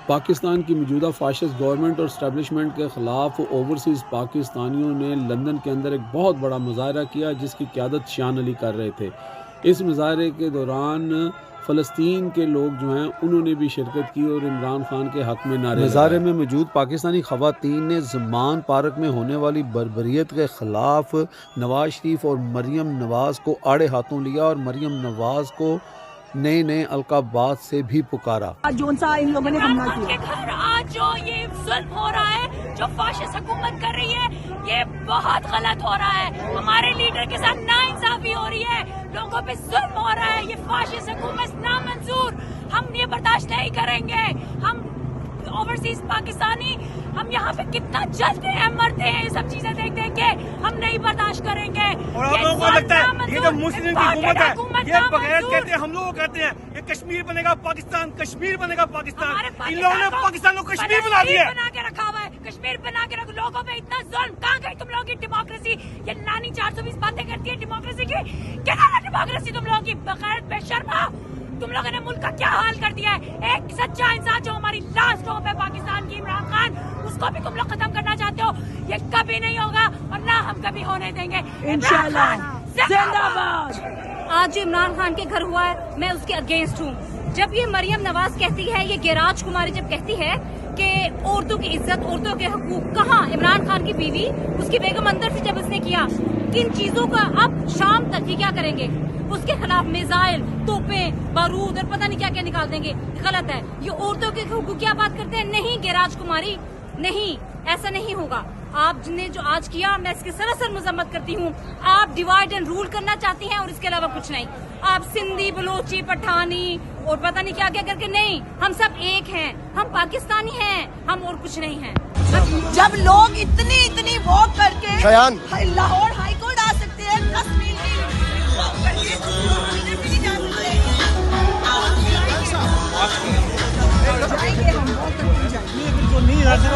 پاکستان کی موجودہ fascist government اور اسٹیبلشمنٹ کے خلاف اوورسیز پاکستانیوں نے لندن کے اندر ایک بہت بڑا مظاہرہ کیا جس کی قیادت شان علی کر رہے تھے۔ اس مظاہرے کے دوران فلسطین کے لوگ جو ہیں انہوں نے بھی شرکت کی اور عمران خان کے حق میں نعرے لگائے۔ مظاہرے میں موجود پاکستانی خواتین نے زمان پارک میں ہونے والی بربریت کے خلاف نواز شریف اور مریم نواز کو آڑے ہاتھوں لیا اور مریم نواز کو نئے نئے القابات سے بھی پکارا۔ جو سا ان لوگوں نے حملہ کیا، آج جو یہ ظلم ہو رہا ہے، جو فاشسٹ حکومت کر رہی ہے، یہ بہت غلط ہو رہا ہے۔ ہمارے لیڈر کے ساتھ ناانصافی ہو رہی ہے، لوگوں پہ ظلم ہو رہا ہے۔ یہ فاشسٹ حکومت نامنظور، ہم یہ برداشت نہیں کریں گے۔ ہم اوورسیز پاکستانی، ہم یہاں پہ کتنا جلتے ہیں، مرتے ہیں، یہ سب چیزیں دیکھ دیکھ کے ہم نہیں برداشت کریں گے۔ اور آپ لوگوں کو لگتا ہے یہ جو مسلم کی حکومت ہے، یہ بغیر کہتے ہیں، ہم لوگ کہتے ہیں یہ کشمیر بنے گا پاکستان، کشمیر بنے گا پاکستان۔ ان لوگوں نے پاکستان کو کشمیر بنا دیا ہے، بنا کے رکھا ہوا ہے، کشمیر بنا کے رکھ۔ لوگوں پہ اتنا ظلم، کہاں گئی تم لوگوں کی ڈیموکریسی؟ یہ نانی 420 باتیں کرتی ہے ڈیموکریسی کی، کیا ڈیموکریسی تم لوگوں کی؟ بغیر بے شرما تم لوگوں نے ملک کا کیا حال کر دیا ہے۔ ایک سچا انسان جو ہماری لاسٹ ہوپ ہے پاکستان کی، عمران خان، اس کو بھی تم لوگ ختم کرنا چاہتے ہو۔ یہ کبھی نہیں ہوگا اور نہ ہم کبھی ہونے دیں گے۔ انشاءاللہ زندہ باد۔ آج جو عمران خان کے گھر ہوا ہے، میں اس کے اگینسٹ ہوں۔ جب یہ مریم نواز کہتی ہے، یہ گیراج کماری جب کہتی ہے کہ عورتوں کی عزت، عورتوں کے حقوق، کہاں عمران خان کی بیوی، اس کی بیگم اندر سے جب اس نے کیا، کن چیزوں کا اب شام تک یہ کیا کریں گے؟ اس کے خلاف میزائل، توپیں، بارود اور پتہ نہیں کیا کیا نکال دیں گے۔ غلط ہے۔ یہ عورتوں کے حقوق کی بات کرتے ہیں؟ نہیں گیراج کماری، نہیں، ایسا نہیں ہوگا۔ آپ نے جو آج کیا، میں اس کی سراسر مذمت کرتی ہوں۔ آپ ڈیوائڈ اینڈ رول کرنا چاہتی ہیں اور اس کے علاوہ کچھ نہیں۔ آپ سندھی، بلوچی، پٹھانی اور پتہ نہیں کیا کیا کر کے، نہیں، ہم سب ایک ہیں، ہم پاکستانی ہیں، ہم اور کچھ نہیں ہیں۔ جب لوگ اتنی وہ کر کے لاہور